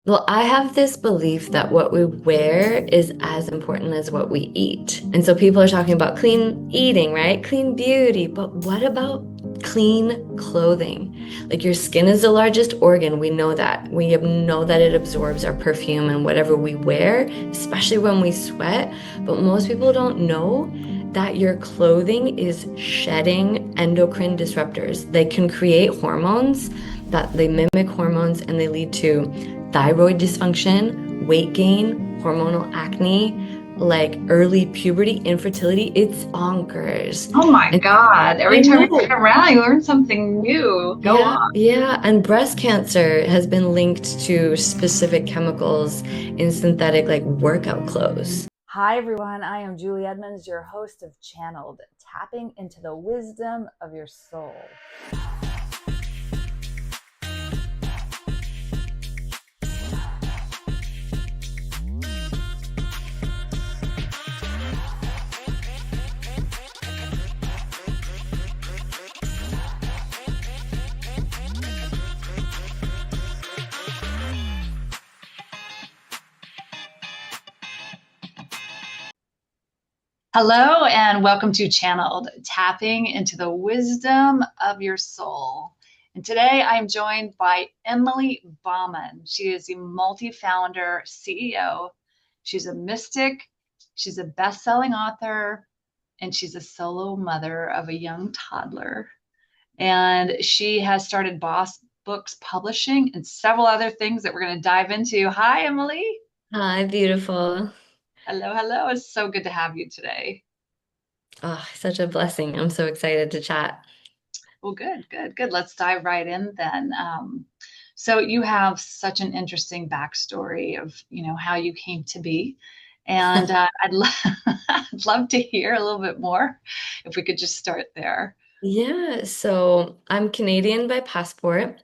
Well, I have this belief that what we wear is as important as what we eat. And so people are talking about clean eating, right? Clean beauty. But what about clean clothing? Like your skin is the largest organ. We know that. We know that it absorbs our perfume and whatever we wear, especially when we sweat. But most people don't know that your clothing is shedding endocrine disruptors. They can create hormones that they mimic hormones and they lead to thyroid dysfunction, weight gain, hormonal acne, like early puberty, infertility. It's bonkers. Oh my And God. I Every time you know. turn around, you learn something new. Go Yeah, on. yeah. And breast cancer has been linked to specific chemicals in synthetic like workout clothes. Hi, everyone. I am Julie Edmonds, your host of Channeled, tapping into the wisdom of your soul. Hello, and welcome to Channeled, tapping into the wisdom of your soul. And today I am joined by Emily Bauman. She is a multi-founder CEO. She's a mystic. She's a best-selling author, and she's a solo mother of a young toddler. And she has started Boss Books Publishing and several other things that we're going to dive into. Hi, Emily. Hi, beautiful. Hello, hello. It's so good to have you today. Oh, such a blessing. I'm so excited to chat. Well, good, good, good. Let's dive right in then. So you have such an interesting backstory of, how you came to be. And I'd love to hear a little bit more if we could just start there. Yeah, so I'm Canadian by passport.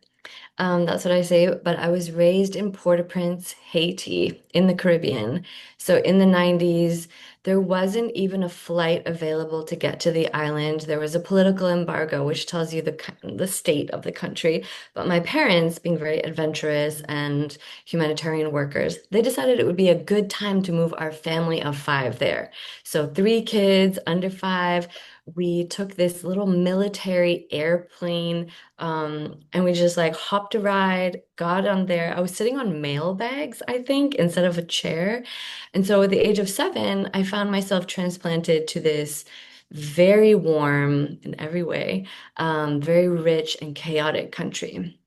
That's what I say, but I was raised in Port-au-Prince, Haiti, in the Caribbean. So in the 90s, there wasn't even a flight available to get to the island. There was a political embargo, which tells you the state of the country. But my parents, being very adventurous and humanitarian workers, they decided it would be a good time to move our family of five there. So three kids under five. We took this little military airplane and we just like hopped a ride, got on there. I was sitting on mail bags, I think, instead of a chair. And so at the age of 7, I found myself transplanted to this very warm in every way, very rich and chaotic country.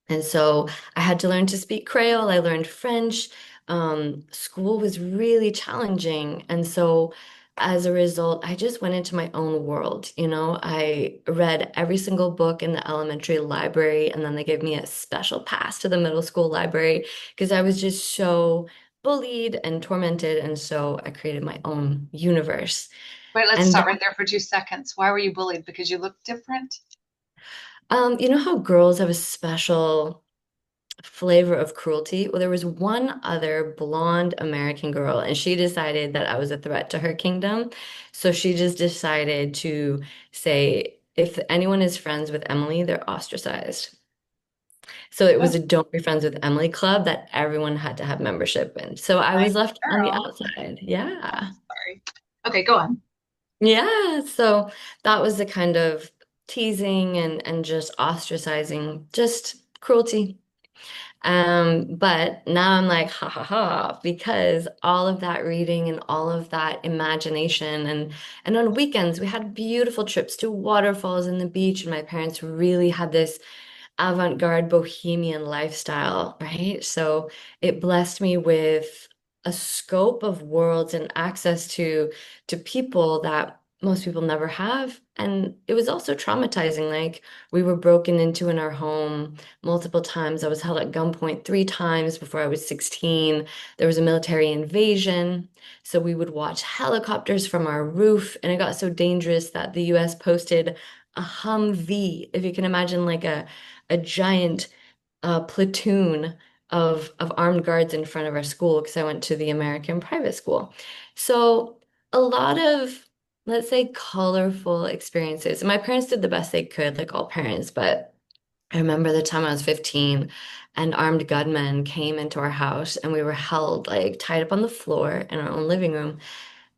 And so I had to learn to speak Creole. I learned French. School was really challenging. And so as a result, I just went into my own world. I read every single book in the elementary library, and then they gave me a special pass to the middle school library because I was just so bullied and tormented. And so I created my own universe. Wait, let's And stop right there for 2 seconds. Why were you bullied? Because you look different? you know how girls have a special flavor of cruelty? Well, there was one other blonde American girl, and she decided that I was a threat to her kingdom. So she just decided to say, if anyone is friends with Emily, they're ostracized. So it was Oh, a Don't Be Friends with Emily club that everyone had to have membership in. So I my was left on the girl. outside. I'm Yeah. sorry. Okay, go on. Yeah. So that was the kind of teasing and just ostracizing, just cruelty. But now I'm like, ha ha ha, because all of that reading and all of that imagination and on weekends we had beautiful trips to waterfalls and the beach, and my parents really had this avant-garde bohemian lifestyle, right? So it blessed me with a scope of worlds and access to people that most people never have. And it was also traumatizing. Like we were broken into in our home multiple times. I was held at gunpoint 3 times before I was 16. There was a military invasion. So we would watch helicopters from our roof, and it got so dangerous that the US posted a Humvee, if you can imagine, like a giant platoon of armed guards in front of our school because I went to the American private school. So a lot of, let's say, colorful experiences. And my parents did the best they could, like all parents, but I remember the time I was 15, and armed gunmen came into our house and we were held like tied up on the floor in our own living room.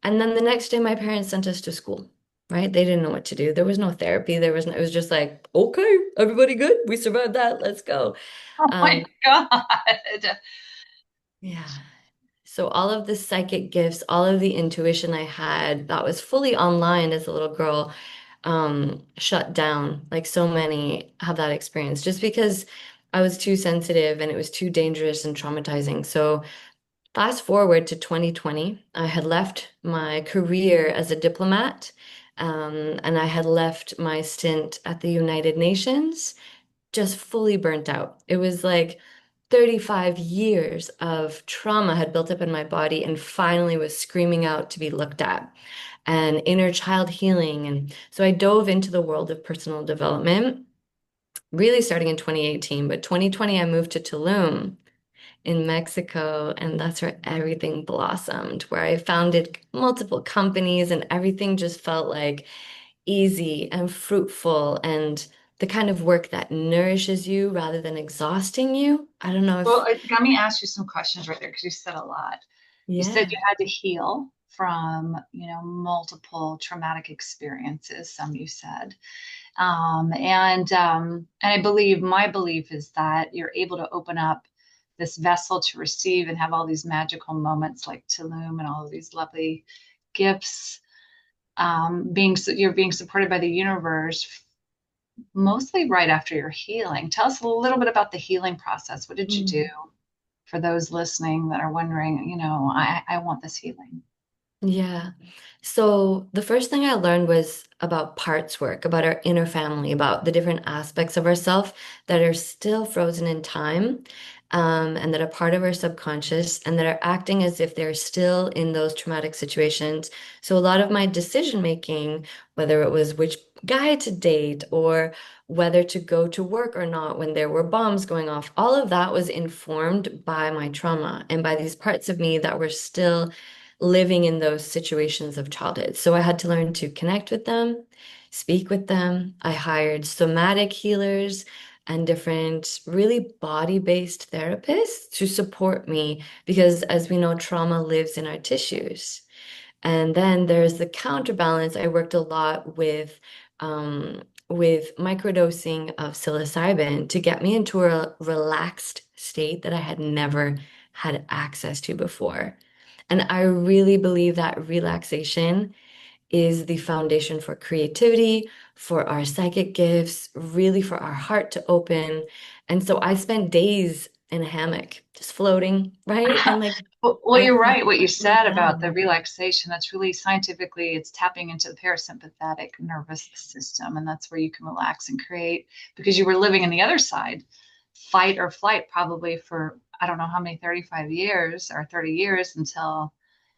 And then the next day, my parents sent us to school, right? They didn't know what to do. There was no therapy. There was no, it was just like, okay, everybody good? We survived that. Let's go. Oh my Um, God. yeah. So all of the psychic gifts, all of the intuition I had that was fully online as a little girl, shut down. Like so many have that experience just because I was too sensitive and it was too dangerous and traumatizing. So fast forward to 2020, I had left my career as a diplomat, and I had left my stint at the United Nations just fully burnt out. It was like 35 years of trauma had built up in my body and finally was screaming out to be looked at, and inner child healing. And so I dove into the world of personal development, really starting in 2018. But 2020, I moved to Tulum in Mexico, and that's where everything blossomed, where I founded multiple companies, and everything just felt like easy and fruitful and the kind of work that nourishes you rather than exhausting you. I don't know Well, if, let me ask you some questions right there because you said a lot. You said you yeah. had to heal from, multiple traumatic experiences, some you said. And I believe my belief is that you're able to open up this vessel to receive and have all these magical moments like Tulum and all of these lovely gifts. You're being supported by the universe mostly right after your healing. Tell us a little bit about the healing process. What did you do for those listening that are wondering, I want this healing? Yeah. So the first thing I learned was about parts work, about our inner family, about the different aspects of ourself that are still frozen in time, and that are part of our subconscious and that are acting as if they're still in those traumatic situations. So a lot of my decision making, whether it was which guy to date or whether to go to work or not when there were bombs going off, all of that was informed by my trauma and by these parts of me that were still living in those situations of childhood. So I had to learn to connect with them, speak with them. I hired somatic healers and different really body-based therapists to support me because as we know, trauma lives in our tissues. And then there's the counterbalance. I worked a lot with microdosing of psilocybin to get me into a relaxed state that I had never had access to before. And I really believe that relaxation is the foundation for creativity, for our psychic gifts, really for our heart to open. And so I spent days in a hammock, just floating, right? And like Well, I you're felt right. What you so said about the calm. relaxation, that's really scientifically, it's tapping into the parasympathetic nervous system. And that's where you can relax and create because you were living in the other side, fight or flight, probably for, I don't know how many, 35 years or 30 years until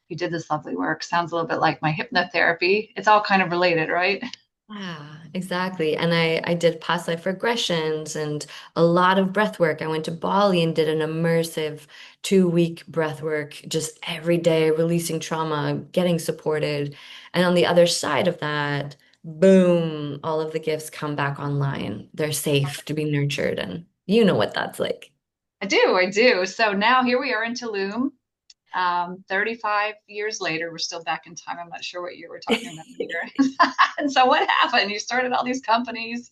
you did this lovely work. Sounds a little bit like my hypnotherapy. It's all kind of related, right? Yeah, exactly. And I did past life regressions and a lot of breath work. I went to Bali and did an immersive 2 week breath work just every day, releasing trauma, getting supported. And on the other side of that, boom, all of the gifts come back online. They're safe to be nurtured. And you know what that's like. I do. So now here we are in Tulum. 35 years later, we're still back in time. I'm not sure what year we're talking about here. And so what happened? You started all these companies.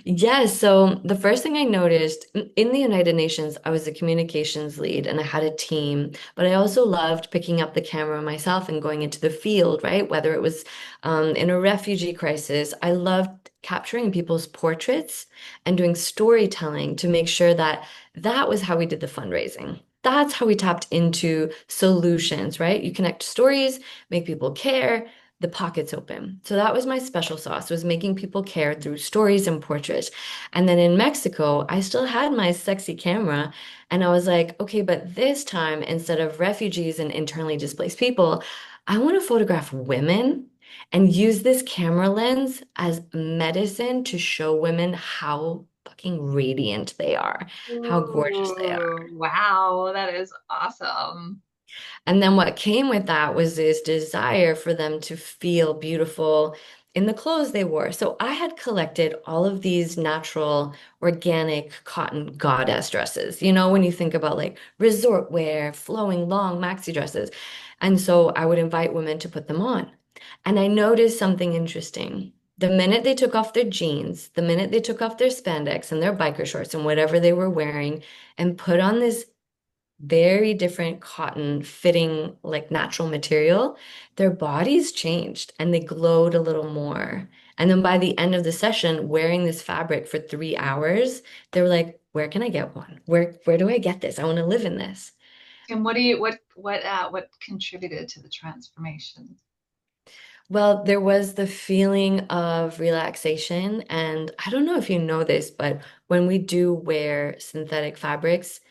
Yes, so the first thing I noticed in the United Nations, I was a communications lead and I had a team, but I also loved picking up the camera myself and going into the field, right? Whether it was in a refugee crisis, I loved capturing people's portraits and doing storytelling to make sure that that was how we did the fundraising. That's how we tapped into solutions, right? You connect stories, make people care, the pockets open. So that was my special sauce, was making people care through stories and portraits. And then in Mexico, I still had my sexy camera. And I was like, okay, but this time, instead of refugees and internally displaced people, I want to photograph women and use this camera lens as medicine to show women how fucking radiant they are, how gorgeous they are. Ooh, wow, that is awesome. And then what came with that was this desire for them to feel beautiful in the clothes they wore. So I had collected all of these natural, organic cotton goddess dresses. You know, when you think about like resort wear, flowing long maxi dresses. And so I would invite women to put them on. And I noticed something interesting. The minute they took off their jeans, the minute they took off their spandex and their biker shorts and whatever they were wearing and put on this very different cotton fitting like natural material, their bodies changed and they glowed a little more. And then by the end of the session, wearing this fabric for 3 hours, they were like, where can I get one? Where do I get this? I want to live in this. And what contributed to the transformation? Well, there was the feeling of relaxation. And I don't know if you know this, but when we do wear synthetic fabrics,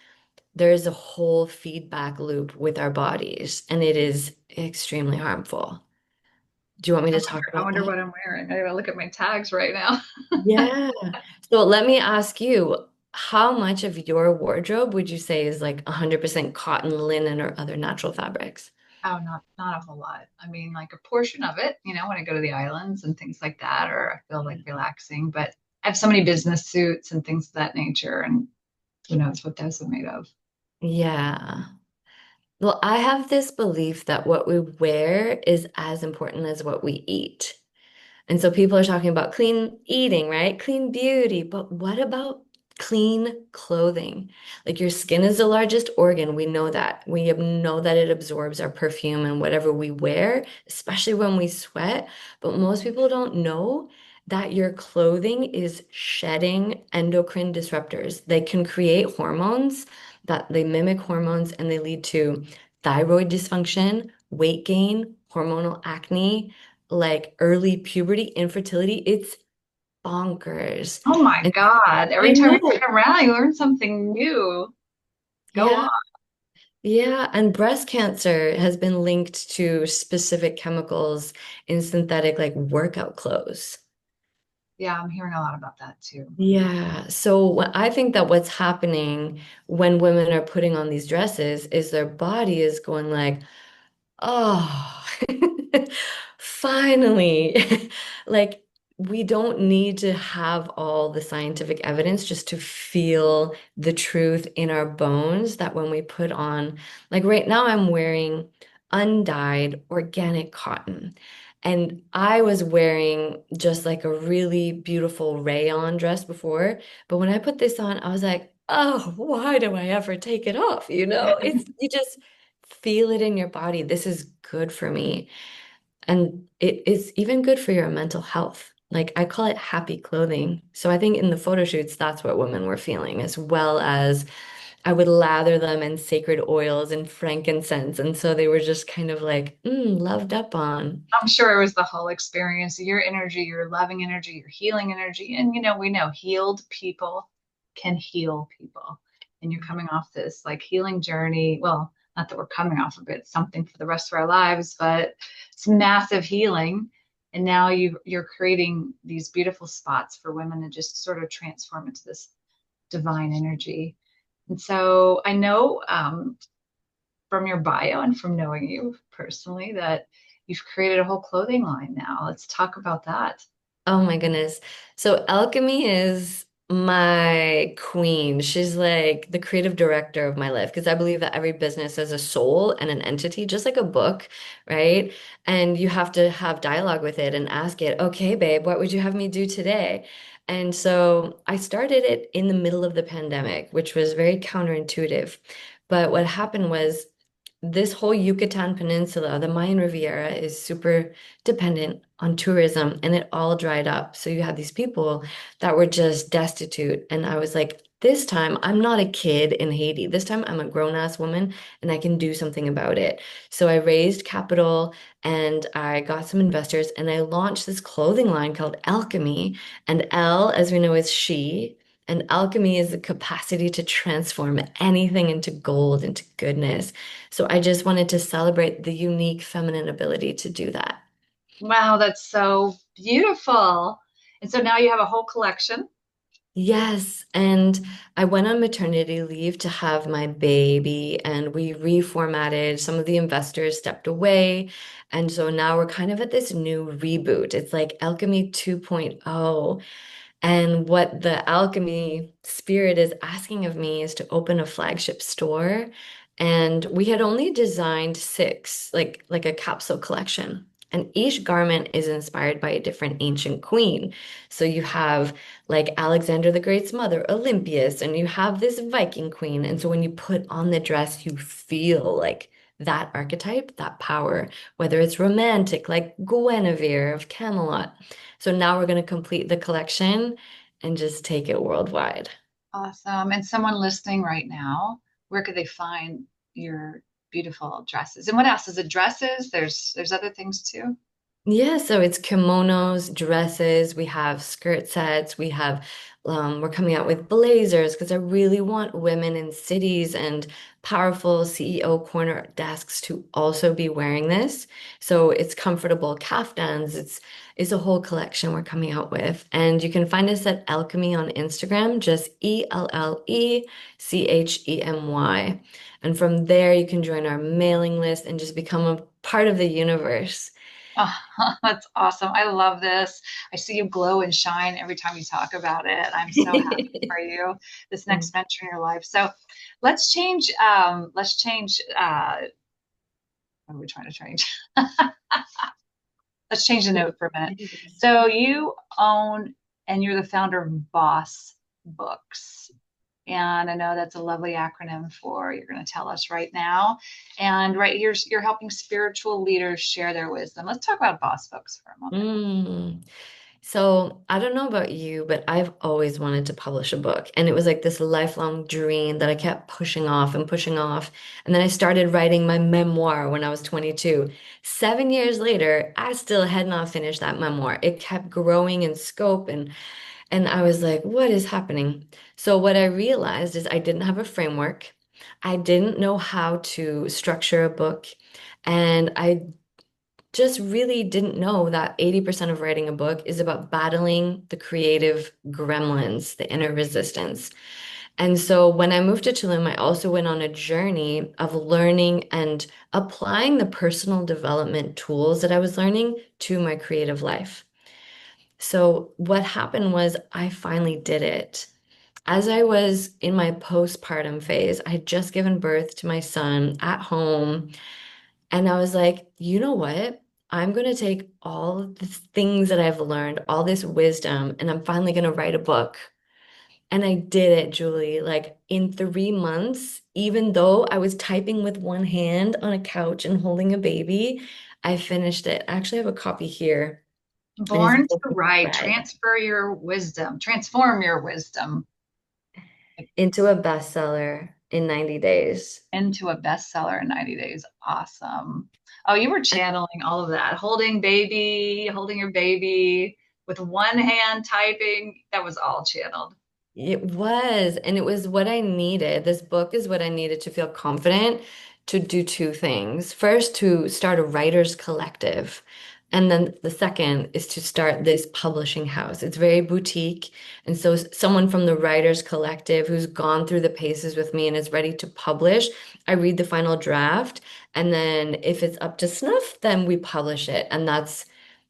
there is a whole feedback loop with our bodies, and it is extremely harmful. Do you want me to talk I about wonder that? what I'm wearing. I gotta look at my tags right now. Yeah. So let me ask you, how much of your wardrobe would you say is like 100% cotton, linen, or other natural fabrics? Oh, not a whole lot. I mean, like a portion of it, when I go to the islands and things like that, or I feel like relaxing. But I have so many business suits and things of that nature, and who knows what those are made of. Yeah. Well, I have this belief that what we wear is as important as what we eat. And so people are talking about clean eating, right? Clean beauty. But what about clean clothing? Like your skin is the largest organ. We know that. We know that it absorbs our perfume and whatever we wear, especially when we sweat. But most people don't know that your clothing is shedding endocrine disruptors. They can create hormones that they mimic hormones and they lead to thyroid dysfunction, weight gain, hormonal acne, like early puberty, infertility. It's bonkers. Oh my And God. Every I time we know. turn around, you learn something new. Go on. Yeah. Yeah. And breast cancer has been linked to specific chemicals in synthetic like workout clothes. Yeah, I'm hearing a lot about that too. Yeah. So I think that what's happening when women are putting on these dresses is their body is going like, oh, finally. Like, we don't need to have all the scientific evidence just to feel the truth in our bones that when we put on, like right now, I'm wearing undyed organic cotton. And I was wearing just like a really beautiful rayon dress before. But when I put this on, I was like, oh, why do I ever take it off? You know, it's, you just feel it in your body. This is good for me. And it is even good for your mental health. Like I call it happy clothing. So I think in the photo shoots, that's what women were feeling, as well as I would lather them in sacred oils and frankincense. And so they were just kind of like, loved up on. I'm sure it was the whole experience, your energy, your loving energy, your healing energy. And we know healed people can heal people. And you're coming off this like healing journey. Well, not that we're coming off of it, something for the rest of our lives, but it's massive healing. And now you're creating these beautiful spots for women to just sort of transform into this divine energy. And so I know from your bio and from knowing you personally that you've created a whole clothing line now. Let's talk about that. Oh my goodness. So Alchemy is my queen. She's like the creative director of my life because I believe that every business has a soul and an entity, just like a book, right? And you have to have dialogue with it and ask it, okay, babe, what would you have me do today? And so I started it in the middle of the pandemic, which was very counterintuitive. But what happened was this whole Yucatan Peninsula, the Mayan Riviera, is super dependent on tourism and it all dried up. So you had these people that were just destitute. And I was like, this time I'm not a kid in Haiti. This time I'm a grown-ass woman and I can do something about it. So I raised capital and I got some investors and I launched this clothing line called Alchemy. And L, as we know, is she. And alchemy is the capacity to transform anything into gold, into goodness. So I just wanted to celebrate the unique feminine ability to do that. Wow, that's so beautiful. And so now you have a whole collection. Yes, and I went on maternity leave to have my baby, and we reformatted. Some of the investors stepped away, and so now we're kind of at this new reboot. It's like Alchemy 2.0. And what the Alchemy spirit is asking of me is to open a flagship store. And we had only designed six, like a capsule collection. And each garment is inspired by a different ancient queen. So you have like Alexander the Great's mother, Olympias, and you have this Viking queen. And so when you put on the dress, you feel like that archetype, that power, whether it's romantic, like Guinevere of Camelot. So now we're going to complete the collection and just take it worldwide. Awesome. And someone listening right now, where could they find your beautiful dresses? And what else? Is it dresses? There's other things too. Yeah, so it's kimonos, dresses, we have skirt sets, we're coming out with blazers because I really want women in cities and powerful CEO corner desks to also be wearing this. So it's comfortable caftans, it's a whole collection we're coming out with. And you can find us at Alchemy on Instagram, just ELLECHEMY. And from there you can join our mailing list and just become a part of the universe. Oh, that's awesome. I love this. I see you glow and shine every time you talk about it. I'm so happy for you, this next venture in your life. So let's change, what are we trying to change? Let's change the note for a minute. So you own and you're the founder of Boss Books. And I know that's a lovely acronym for you're going to tell us right now. And right here, you're helping spiritual leaders share their wisdom. Let's talk about Boss Books for a moment. Mm. So I don't know about you, but I've always wanted to publish a book. And it was like this lifelong dream that I kept pushing off and pushing off. And then I started writing my memoir when I was 22. 7 years later, I still had not finished that memoir. It kept growing in scope and I was like, what is happening? So what I realized is I didn't have a framework. I didn't know how to structure a book. And I just really didn't know that 80% of writing a book is about battling the creative gremlins, the inner resistance. And so when I moved to Tulum, I also went on a journey of learning and applying the personal development tools that I was learning to my creative life. So what happened was I finally did it. As I was in my postpartum phase, I had just given birth to my son at home. And I was like, you know what? I'm going to take all the things that I've learned, all this wisdom, and I'm finally going to write a book. And I did it, Julie, like in 3 months, even though I was typing with one hand on a couch and holding a baby, I finished it. I actually have a copy here. It is Born to open write, red transfer your wisdom, transform your wisdom into a bestseller in 90 days. into a bestseller in 90 days. Awesome. Oh, you were channeling all of that, holding your baby with one hand typing. That was all channeled. It was, and it was what I needed. This book is what I needed to feel confident to do two things. First, to start a writers collective. And then the second is to start this publishing house. It's very boutique. And so someone from the writers collective who's gone through the paces with me and is ready to publish, I read the final draft. And then if it's up to snuff, then we publish it. And that's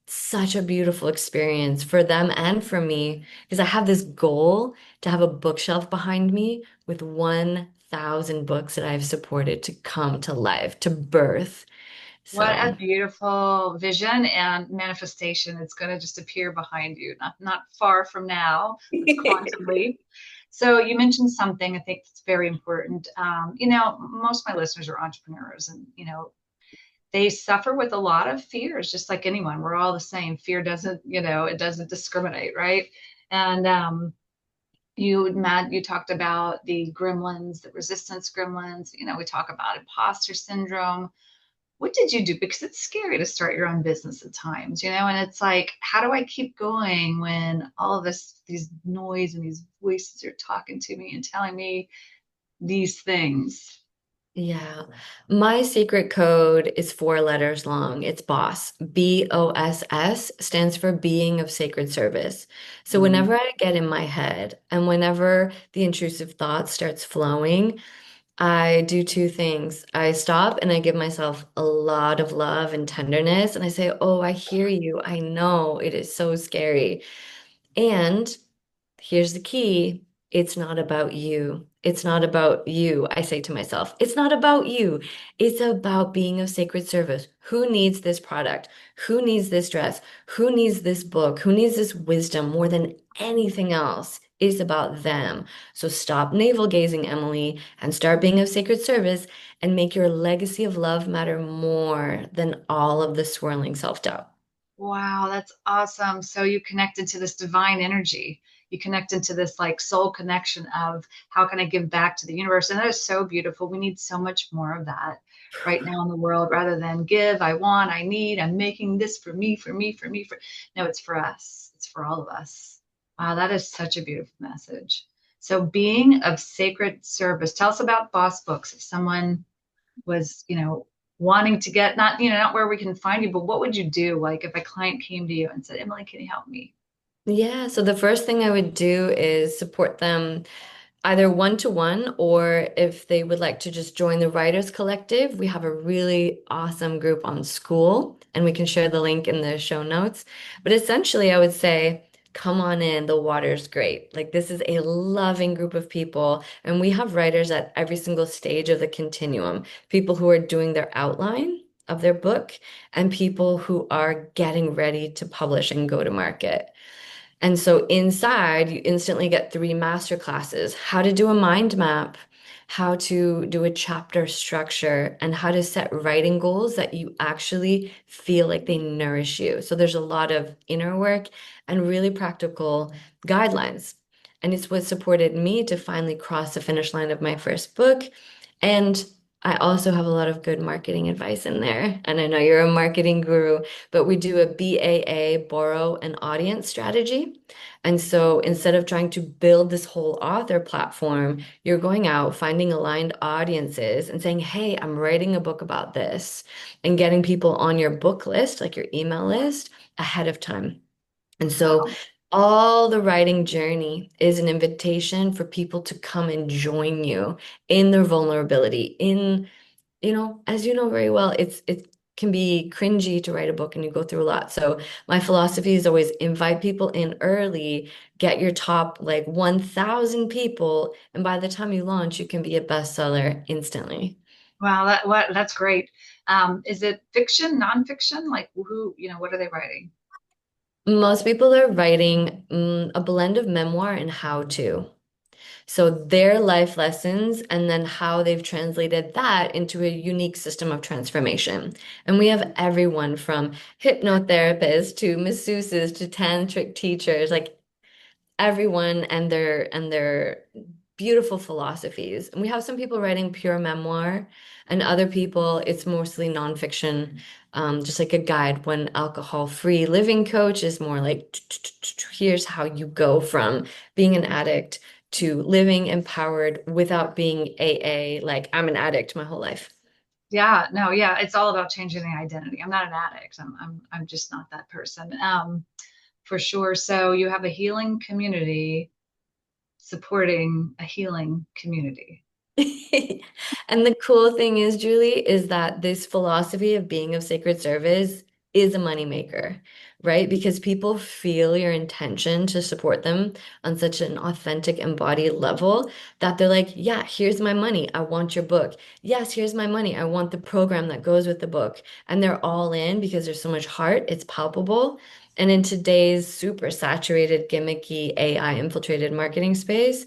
such a beautiful experience for them and for me because I have this goal to have a bookshelf behind me with 1,000 books that I've supported to come to life, to birth. What a So, beautiful vision and manifestation. It's going to just appear behind you, not far from now. It's quantum leap. So you mentioned something I think that's very important. Most of my listeners are entrepreneurs, and they suffer with a lot of fears, just like anyone. We're all the same. Fear doesn't, it doesn't discriminate, right? And Matt, you talked about the gremlins, the resistance gremlins. We talk about imposter syndrome. What did you do? Because it's scary to start your own business at times, and it's like, how do I keep going when all of these noise and these voices are talking to me and telling me these things? Yeah. My secret code is 4 letters long. It's BOSS. BOSS stands for being of sacred service. So Mm. whenever I get in my head and whenever the intrusive thought starts flowing, I do two things. I stop and I give myself a lot of love and tenderness. And I say, "Oh, I hear you. I know it is so scary." And here's the key. It's not about you. It's not about you. I say to myself, it's not about you. It's about being of sacred service. Who needs this product? Who needs this dress? Who needs this book? Who needs this wisdom more than anything else? It's about them. So stop navel gazing, Emily, and start being of sacred service and make your legacy of love matter more than all of the swirling self-doubt. Wow, that's awesome. So you connect into this divine energy. You connect into this like soul connection of how can I give back to the universe? And that is so beautiful. We need so much more of that right now in the world rather than give, I want, I need, I'm making this for me, for me, for me, for no, it's for us. It's for all of us. Wow, that is such a beautiful message. So being of sacred service. Tell us about Boss Books. If someone was, wanting to get not, not where we can find you, but what would you do? Like if a client came to you and said, Emily, can you help me? Yeah, so the first thing I would do is support them either one-to-one or if they would like to just join the Writers Collective, we have a really awesome group on School, and we can share the link in the show notes. But essentially, I would say, come on in, the water's great. Like, this is a loving group of people, and we have writers at every single stage of the continuum, people who are doing their outline of their book, and people who are getting ready to publish and go to market. And so inside, you instantly get 3 master classes: how to do a mind map, how to do a chapter structure, and how to set writing goals that you actually feel like they nourish you. So there's a lot of inner work and really practical guidelines. And it's what supported me to finally cross the finish line of my first book. And I also have a lot of good marketing advice in there. And I know you're a marketing guru, but we do a BAA, borrow an audience strategy. And so instead of trying to build this whole author platform, you're going out, finding aligned audiences and saying, "Hey, I'm writing a book about this," and getting people on your book list, like your email list, ahead of time. And so Wow. all the writing journey is an invitation for people to come and join you in their vulnerability, in, as you know very well, it can be cringy to write a book and you go through a lot. So my philosophy is always invite people in early, get your top like 1,000 people, and by the time you launch, you can be a bestseller instantly. Wow, that's great. Is it fiction, nonfiction? Like who, what are they writing? Most people are writing a blend of memoir and how to. So their life lessons and then how they've translated that into a unique system of transformation. And we have everyone from hypnotherapists to masseuses to tantric teachers, like everyone and their beautiful philosophies. And we have some people writing pure memoir, and other people, it's mostly nonfiction, just like a guide. One alcohol-free living coach is more like, here's how you go from being an addict to living empowered without being AA, like I'm an addict my whole life. Yeah, no, yeah, it's all about changing the identity. I'm not an addict. I'm just not that person. For sure. So you have a healing community supporting a healing community. And the cool thing is, Julie, is that this philosophy of being of sacred service is a moneymaker, right? Because people feel your intention to support them on such an authentic, embodied level that they're like, yeah, here's my money. I want your book. Yes, here's my money. I want the program that goes with the book. And they're all in because there's so much heart. It's palpable. And in today's super saturated, gimmicky, AI infiltrated marketing space,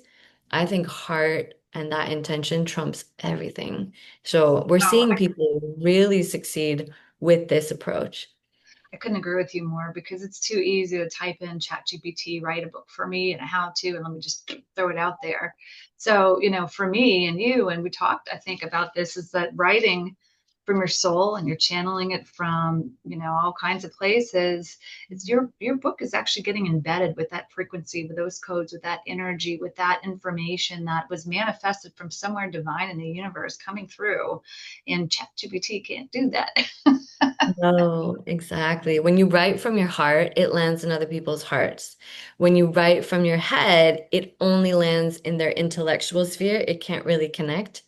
I think heart and that intention trumps everything. So we're Oh, seeing people really succeed with this approach. I couldn't agree with you more because it's too easy to type in ChatGPT, write a book for me and a how to, and let me just throw it out there. So, for me and you, and we talked, I think, about this is that writing from your soul and you're channeling it from, all kinds of places, it's your book is actually getting embedded with that frequency, with those codes, with that energy, with that information that was manifested from somewhere divine in the universe coming through. And ChatGPT can't do that. No, exactly. When you write from your heart, it lands in other people's hearts. When you write from your head, it only lands in their intellectual sphere. It can't really connect.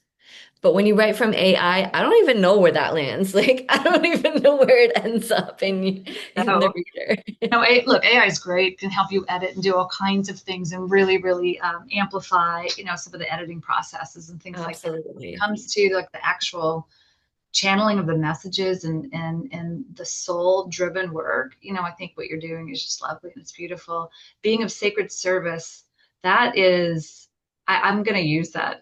But when you write from AI, I don't even know where that lands. Like, I don't even know where it ends up in the So, reader. look, AI is great, can help you edit and do all kinds of things and really, really amplify, some of the editing processes and things like that. When it Absolutely. comes to like the actual channeling of the messages and the soul driven work, I think what you're doing is just lovely and it's beautiful. Being of sacred service, that is, I'm going to use that.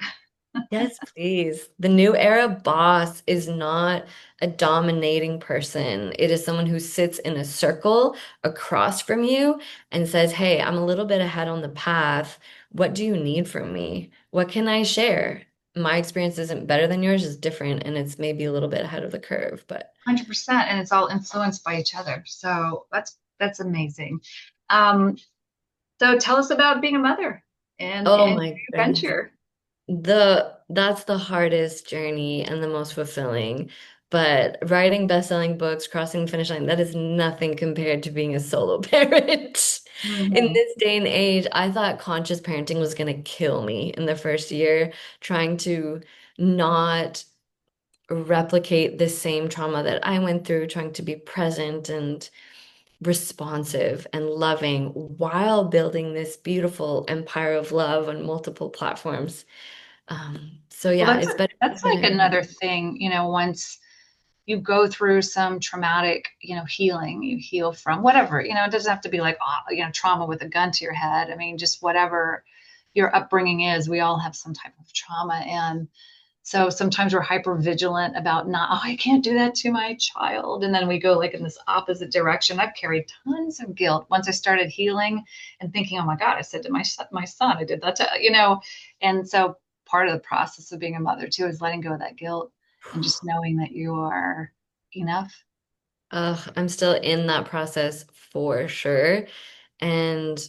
Yes, please. The new era boss is not a dominating person. It is someone who sits in a circle across from you and says, Hey, I'm a little bit ahead on the path. What do you need from me? What can I share? My experience isn't better than yours, it's different, and it's maybe a little bit ahead of the curve, but 100%. And it's all influenced by each other. So that's amazing. Um, so tell us about being a mother oh and my your goodness. venture. That's the hardest journey and the most fulfilling. But writing best-selling books, crossing the finish line, that is nothing compared to being a solo parent. In Mhm. this day and age, I thought conscious parenting was going to kill me in the first year, trying to not replicate the same trauma that I went through, trying to be present and responsive and loving while building this beautiful empire of love on multiple platforms. So Well, yeah, it's better that's than like another thing, once you go through some traumatic, healing, you heal from whatever, it doesn't have to be like, trauma with a gun to your head. I mean, just whatever your upbringing is, we all have some type of trauma. And so sometimes we're hyper vigilant about not, oh, I can't do that to my child. And then we go like in this opposite direction. I've carried tons of guilt once I started healing and thinking, oh my God, I said to my son, I did that to. And so part of the process of being a mother too is letting go of that guilt and just knowing that you are enough. I'm still in that process for sure. And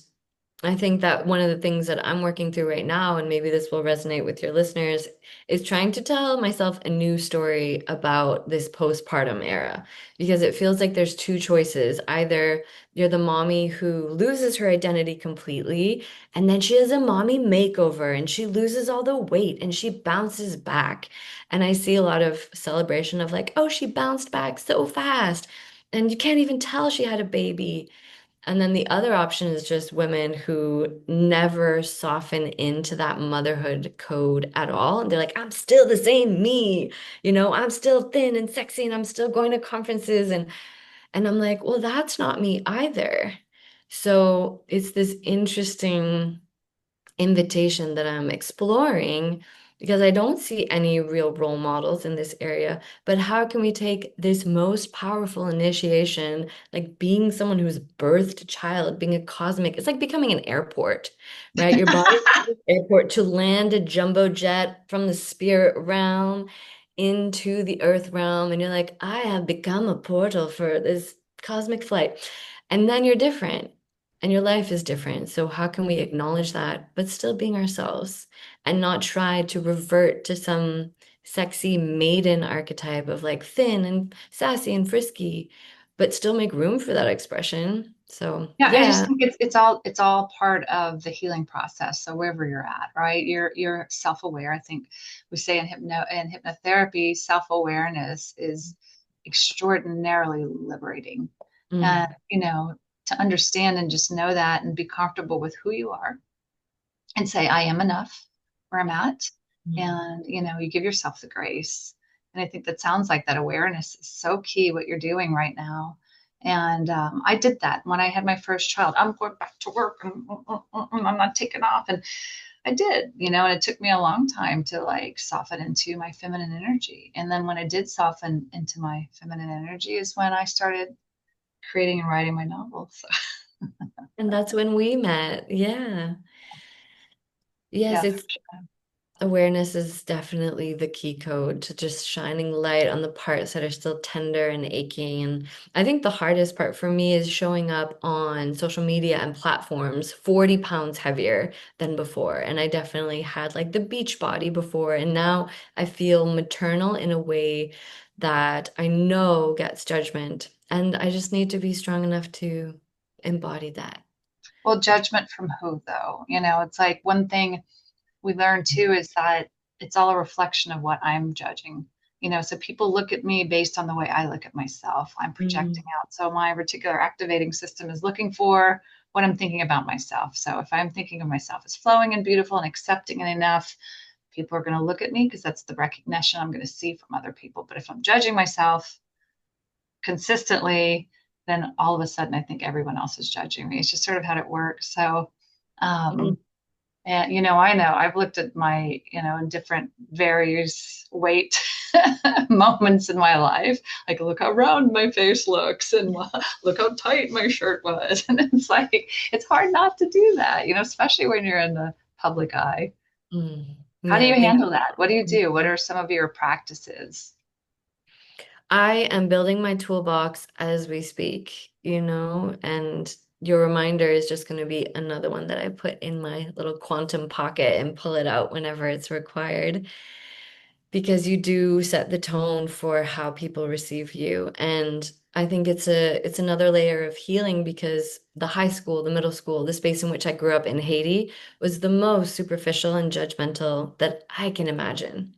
I think that one of the things that I'm working through right now, and maybe this will resonate with your listeners, is trying to tell myself a new story about this postpartum era. Because it feels like there's two choices. Either you're the mommy who loses her identity completely, and then she has a mommy makeover and she loses all the weight and she bounces back. And I see a lot of celebration of like, oh, she bounced back so fast. And you can't even tell she had a baby. And then the other option is just women who never soften into that motherhood code at all. And they're like, I'm still the same me, I'm still thin and sexy and I'm still going to conferences. And I'm like, well, that's not me either. So it's this interesting invitation that I'm exploring because I don't see any real role models in this area. But how can we take this most powerful initiation, like being someone who's birthed a child, being a cosmic, it's like becoming an airport, right? Your body is an airport to land a jumbo jet from the spirit realm into the earth realm. And you're like, I have become a portal for this cosmic flight. And then you're different and your life is different. So how can we acknowledge that, but still being ourselves and not try to revert to some sexy maiden archetype of like thin and sassy and frisky, but still make room for that expression. So Yeah, I just yeah. think it's all part of the healing process. So wherever you're at, right? You're self-aware. I think we say in hypnotherapy, self-awareness is extraordinarily liberating. And Mm, to understand and just know that and be comfortable with who you are and say, I am enough where I'm at. mm. And you give yourself the grace. And I think that sounds like that awareness is so key what you're doing right now. And I did that when I had my first child. I'm going back to work and I'm not taking off. And I did, and it took me a long time to like soften into my feminine energy. And then when I did soften into my feminine energy is when I started creating and writing my novels. And that's when we met. Yeah. Yes, Yeah, it's for sure. Awareness is definitely the key code to just shining light on the parts that are still tender and aching. And I think the hardest part for me is showing up on social media and platforms 40 pounds heavier than before. And I definitely had like the beach body before. And now I feel maternal in a way that I know gets judgment. And I just need to be strong enough to embody that. Well, judgment from who though? It's like one thing we learn too is that it's all a reflection of what I'm judging. So people look at me based on the way I look at myself. I'm projecting Mm, out. So my reticular activating system is looking for what I'm thinking about myself. So if I'm thinking of myself as flowing and beautiful and accepting and enough, people are going to look at me because that's the recognition I'm going to see from other people. But if I'm judging myself consistently, then all of a sudden I think everyone else is judging me. It's just sort of how it works. So, mm, um, and I know I've looked at my, in different various weight moments in my life. Like, look how round my face looks, and look how tight my shirt was. And it's like it's hard not to do that, especially when you're in the public eye. mm. How do Yeah, you thank handle that? What do you you. do? What are some of your practices? I am building my toolbox as we speak, and your reminder is just going to be another one that I put in my little quantum pocket and pull it out whenever it's required, because you do set the tone for how people receive you. And I think it's another layer of healing because the high school, the middle school, the space in which I grew up in Haiti was the most superficial and judgmental that I can imagine.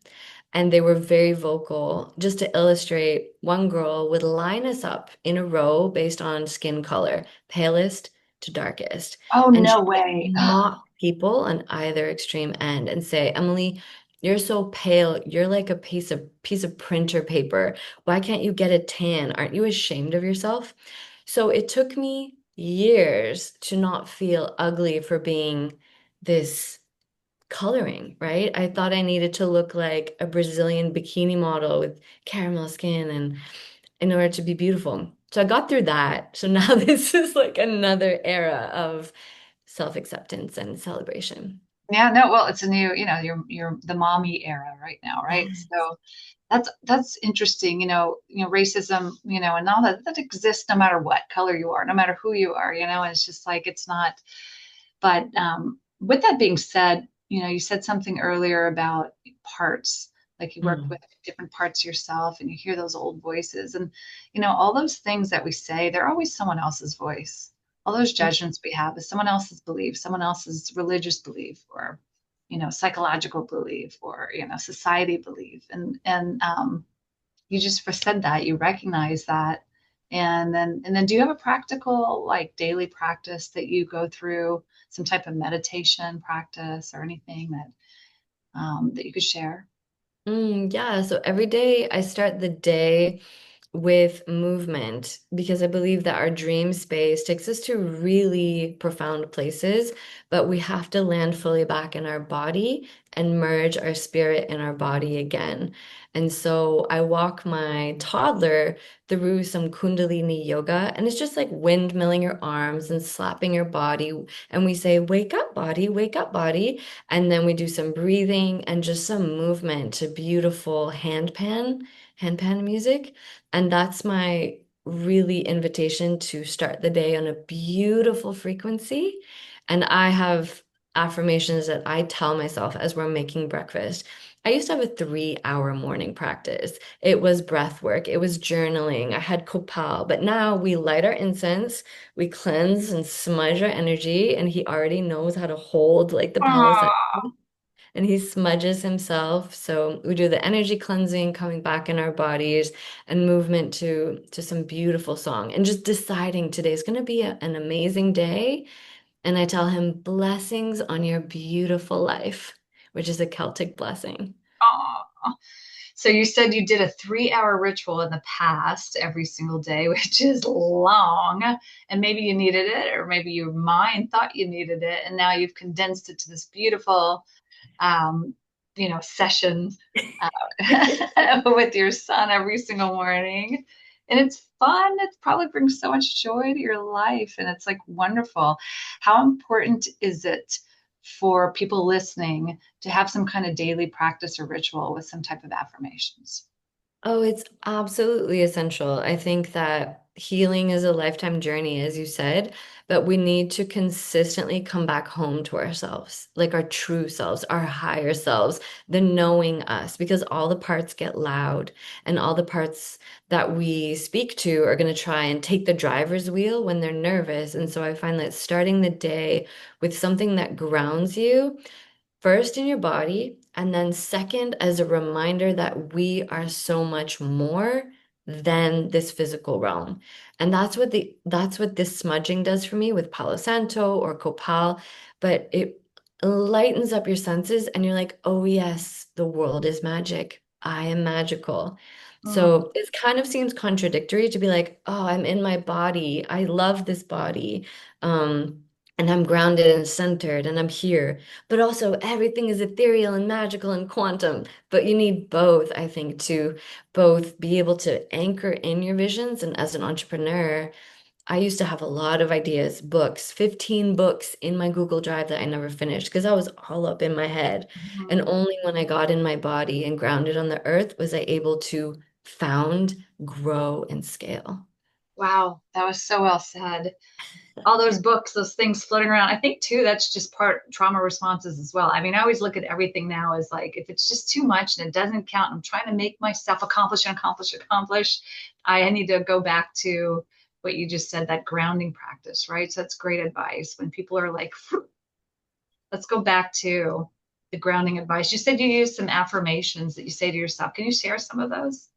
And they were very vocal. Just to illustrate, one girl would line us up in a row based on skin color, palest to darkest. Oh, And she no would way. mock people on either extreme end and say, Emily, you're so pale. You're like a piece of printer paper. Why can't you get a tan? Aren't you ashamed of yourself? So it took me years to not feel ugly for being this coloring, right? I thought I needed to look like a Brazilian bikini model with caramel skin and in order to be beautiful. So I got through that. So now this is like another era of self-acceptance and celebration. Yeah, no, well, it's a new, you're the mommy era right now, right? Yes. So that's interesting, racism, and all that exists no matter what color you are, no matter who you are, and it's just like it's not. But with that being said, you said something earlier about parts, like you work Mm, with different parts of yourself and you hear those old voices. And, all those things that we say, they're always someone else's voice. All those judgments we have is someone else's belief, someone else's religious belief, or, psychological belief, or, society belief. And you just said that, you recognize that. And then do you have a practical, like, daily practice that you go through, some type of meditation practice or anything that you could share? yeah, so every day I start the day with movement because I believe that our dream space takes us to really profound places, but we have to land fully back in our body and merge our spirit in our body again. And so I walk my toddler through some Kundalini yoga, and it's just like windmilling your arms and slapping your body. And we say, wake up, body, wake up, body. And then we do some breathing and just some movement to beautiful hand pan music. And that's my really invitation to start the day on a beautiful frequency. And I have affirmations that I tell myself as we're making breakfast. I used to have a 3 hour morning practice. It was breath work, it was journaling, I had copal, but now we light our incense, we cleanse and smudge our energy, and he already knows how to hold like the Palo Oh, and he smudges himself. So we do the energy cleansing, coming back in our bodies, and movement to some beautiful song, and just deciding today's going to be an amazing day. And I tell him blessings on your beautiful life, which is a Celtic blessing. oh. So you said you did a 3-hour ritual in the past every single day, which is long, and maybe you needed it, or maybe your mind thought you needed it, and now you've condensed it to this beautiful um, session with your son every single morning. And it's fun. It probably brings so much joy to your life. And it's like wonderful. How important is it for people listening to have some kind of daily practice or ritual with some type of affirmations? Oh, it's absolutely essential. I think that healing is a lifetime journey, as you said, but we need to consistently come back home to ourselves, like our true selves, our higher selves, the knowing us, because all the parts get loud and all the parts that we speak to are going to try and take the driver's wheel when they're nervous. And so I find that starting the day with something that grounds you first in your body, and then second as a reminder that we are so much more than this physical realm. And that's what this smudging does for me with Palo Santo or Copal, but it lightens up your senses and you're like, "Oh yes, the world is magic. I am magical." Mm, So it kind of seems contradictory to be like, "Oh, I'm in my body. I love this body." And I'm grounded and centered and I'm here, but also everything is ethereal and magical and quantum. But you need both, I think, to both be able to anchor in your visions. And as an entrepreneur, I used to have a lot of ideas, books, 15 books in my Google Drive that I never finished because I was all up in my head. And mhm. only when I got in my body and grounded on the earth was I able to found, grow, and scale. Wow, that was so well said. All those books, those things floating around. I think too, that's just part trauma responses as well. I mean, I always look at everything now as like, if it's just too much and it doesn't count, I'm trying to make myself accomplish and accomplish, accomplish. I need to go back to what you just said, that grounding practice, right? So that's great advice when people are like, "Phew, let's go back to the grounding advice." You said you use some affirmations that you say to yourself. Can you share some of those?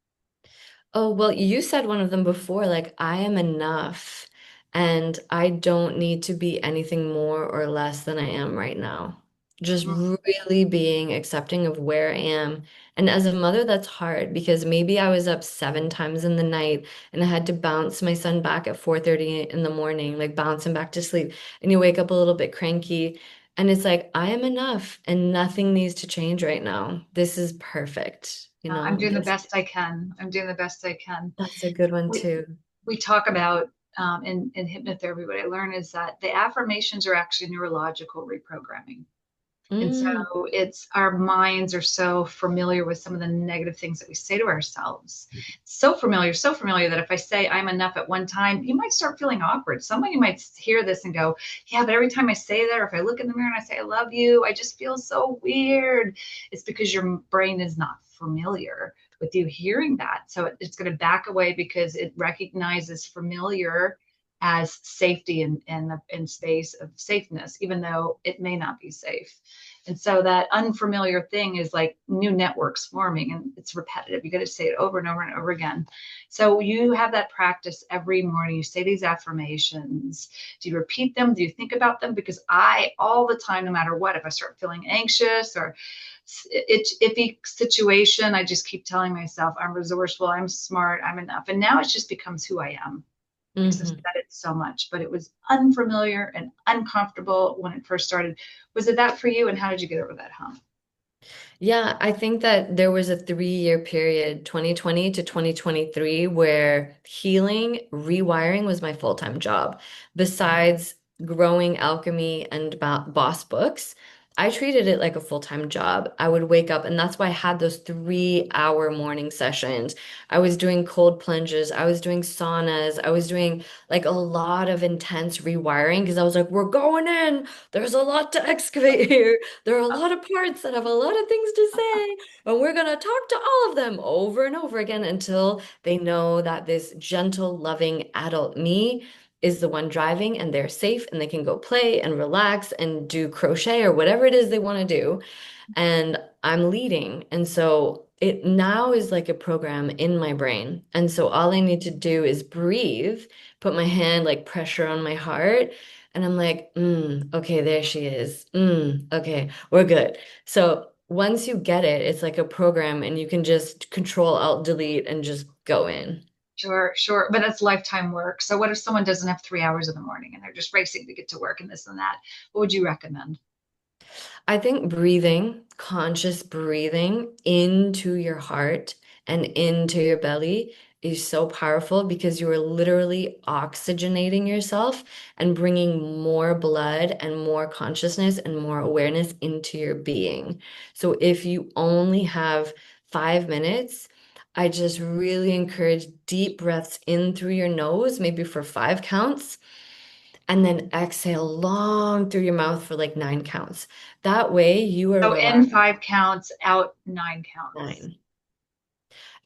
Oh, well, you said one of them before, like, I am enough and I don't need to be anything more or less than I am right now. Just Mm, really being accepting of where I am. And as a mother, that's hard because maybe I was up 7 times in the night and I had to bounce my son back at 4:30 in the morning, like bounce him back to sleep. And you wake up a little bit cranky. And it's like, I am enough and nothing needs to change right now. This is perfect. I'm doing the This best I can. I'm doing the best I can. that's a good one We, too. we talk about in hypnotherapy, what I learned is that the affirmations are actually neurological reprogramming. And so Mm, it's our minds are so familiar with some of the negative things that we say to ourselves. So familiar that if I say I'm enough at one time, you might start feeling awkward. Somebody might hear this and go, yeah, but every time I say that, or if I look in the mirror and I say I love you, I just feel so weird. It's because your brain is not familiar with you hearing that. So it's going to back away because it recognizes familiar as safety and space of safeness, even though it may not be safe. And so that unfamiliar thing is like new networks forming and it's repetitive. You got to say it over and over and over again. So you have that practice every morning. You say these affirmations. Do you repeat them? Do you think about them? Because I, all the time, no matter what, if I start feeling anxious or iffy situation, I just keep telling myself, I'm resourceful, I'm smart, I'm enough. And now it just becomes who I am because I've hmm said it so much, but it was unfamiliar and uncomfortable when it first started. Was it that for you? And how did you get over that hump? Yeah, I think that there was a 3-year period, 2020 to 2023, where healing, rewiring was my full-time job. Besides growing Alchemy and Boss Books, I treated it like a full-time job. I would wake up, and that's why I had those 3-hour morning sessions. I was doing cold plunges, I was doing saunas, I was doing like a lot of intense rewiring because I was like, we're going in. There's a lot to excavate here. There are a lot of parts that have a lot of things to say, and we're going to talk to all of them over and over again until they know that this gentle, loving adult me is the one driving and they're safe and they can go play and relax and do crochet or whatever it is they want to do and I'm leading. And so it now is like a program in my brain. And so all I need to do is breathe, put my hand like pressure on my heart, and I'm like, okay, there she is. Okay, we're good. So once you get it, it's like a program and you can just control alt delete and just go in. Sure, sure. But that's lifetime work. So what if someone doesn't have 3 hours in the morning and they're just racing to get to work and this and that? What would you recommend? I think breathing, conscious breathing into your heart and into your belly is so powerful because you are literally oxygenating yourself and bringing more blood and more consciousness and more awareness into your being. So if you only have 5 minutes, I just really encourage deep breaths in through your nose, maybe for 5 counts, and then exhale long through your mouth for like 9 counts. That way you are So in relaxed. 5 counts, out 9 counts. 9.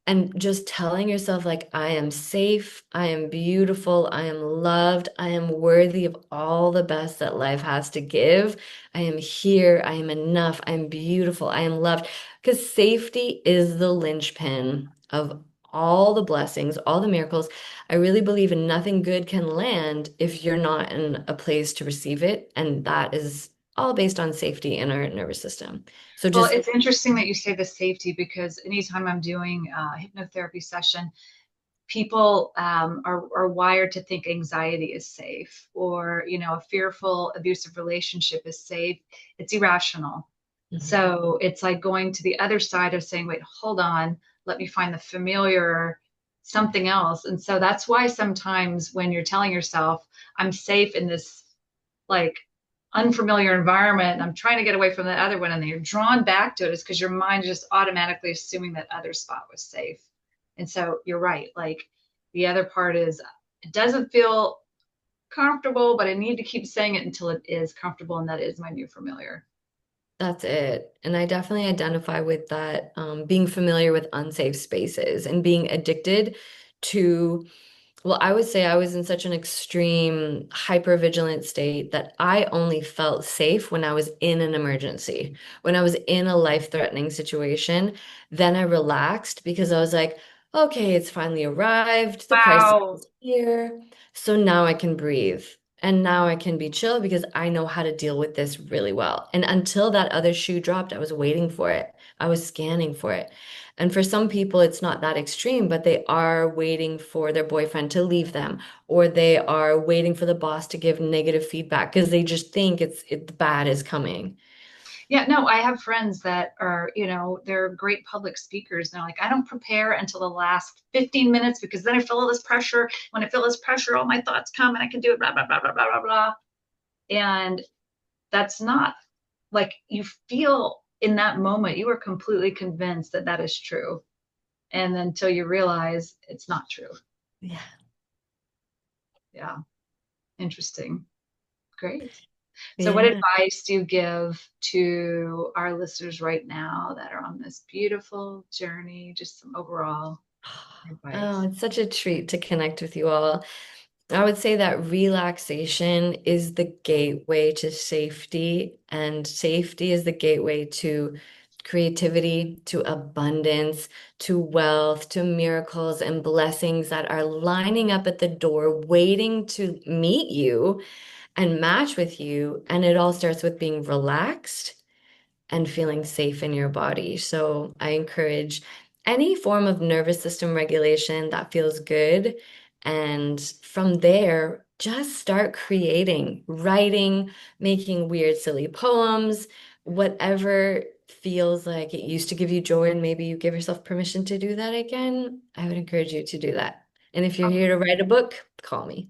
And just telling yourself, like, I am safe, I am beautiful, I am loved, I am worthy of all the best that life has to give. I am here, I am enough, I am beautiful, I am loved. Because safety is the linchpin of all the blessings, all the miracles. I really believe in nothing good can land if you're not in a place to receive it. And that is all based on safety in our nervous system. So Well, just it's interesting that you say the safety because anytime I'm doing a hypnotherapy session, people are wired to think anxiety is safe or, a fearful abusive relationship is safe. It's irrational. Mhm. So it's like going to the other side of saying, wait, hold on, let me find the familiar something else. And so that's why sometimes when you're telling yourself, I'm safe in this like unfamiliar environment and I'm trying to get away from that other one and then you're drawn back to it is because your mind is just automatically assuming that other spot was safe. And so you're right. Like the other part is it doesn't feel comfortable, but I need to keep saying it until it is comfortable and that is my new familiar. That's it. And I definitely identify with that, being familiar with unsafe spaces and being addicted to, well, I would say I was in such an extreme hypervigilant state that I only felt safe when I was in an emergency. When I was in a life-threatening situation, then I relaxed because I was like, okay, it's finally arrived. The crisis Wow. is here. So now I can breathe. And now I can be chill because I know how to deal with this really well. And until that other shoe dropped, I was waiting for it. I was scanning for it. And for some people, it's not that extreme, but they are waiting for their boyfriend to leave them, or they are waiting for the boss to give negative feedback because they just think it's bad is coming. Yeah, no, I have friends that are, they're great public speakers. And they're like, I don't prepare until the last 15 minutes because then I feel all this pressure. When I feel this pressure, all my thoughts come and I can do it, blah, blah, blah, blah, blah, blah, blah. And that's not like you feel in that moment, you are completely convinced that that is true. And then until you realize it's not true. Yeah. Yeah, interesting. Great. So, what Yeah. advice do you give to our listeners right now that are on this beautiful journey? Just some overall Oh, advice. it's such a treat to connect with you all. I would say that relaxation is the gateway to safety, and safety is the gateway to creativity, to abundance, to wealth, to miracles and blessings that are lining up at the door, waiting to meet you and match with you. And it all starts with being relaxed and feeling safe in your body. So I encourage any form of nervous system regulation that feels good. And from there, just start creating, writing, making weird, silly poems, whatever feels like it used to give you joy, and maybe you give yourself permission to do that again. I would encourage you to do that. And if you're here to write a book, call me.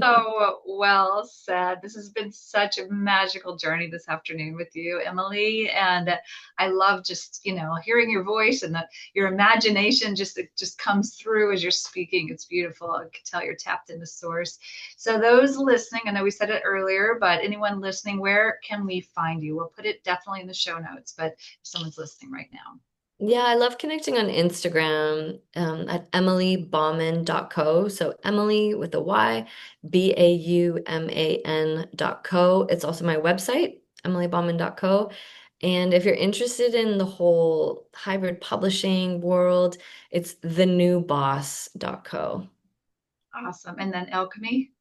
So well said. This has been such a magical journey this afternoon with you, Emily. And I love just, hearing your voice and your imagination just it just comes through as you're speaking. It's beautiful. I can tell you're tapped into source. So those listening, I know we said it earlier, but anyone listening, where can we find you? We'll put it definitely in the show notes, but if someone's listening right now. Yeah, I love connecting on Instagram at emilybauman.co. So Emily with a Y, Bauman.co. It's also my website, emilybauman.co. And if you're interested in the whole hybrid publishing world, it's thenewboss.co. Awesome. And then Alchemy.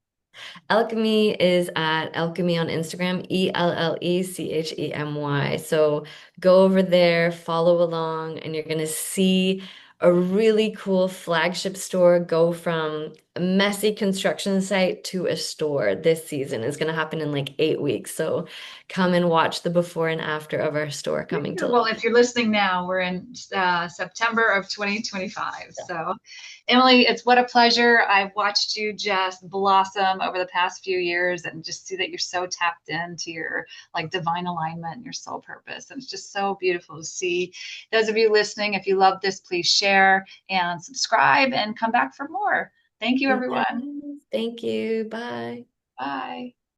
Alchemy is at Alchemy on Instagram, Ellecchemy. So go over there, follow along, and you're going to see a really cool flagship store go from messy construction site to a store this season. It's going to happen in like 8 weeks. So come and watch the before and after of our store coming to Well, life. if you're listening now, we're in September of 2025. So, Emily, it's what a pleasure. I've watched you just blossom over the past few years and just see that you're so tapped into your like divine alignment and your soul purpose. And it's just so beautiful to see. Those of you listening, if you love this, please share and subscribe and come back for more. Thank you, Yes. everyone. Thank you. Bye. Bye.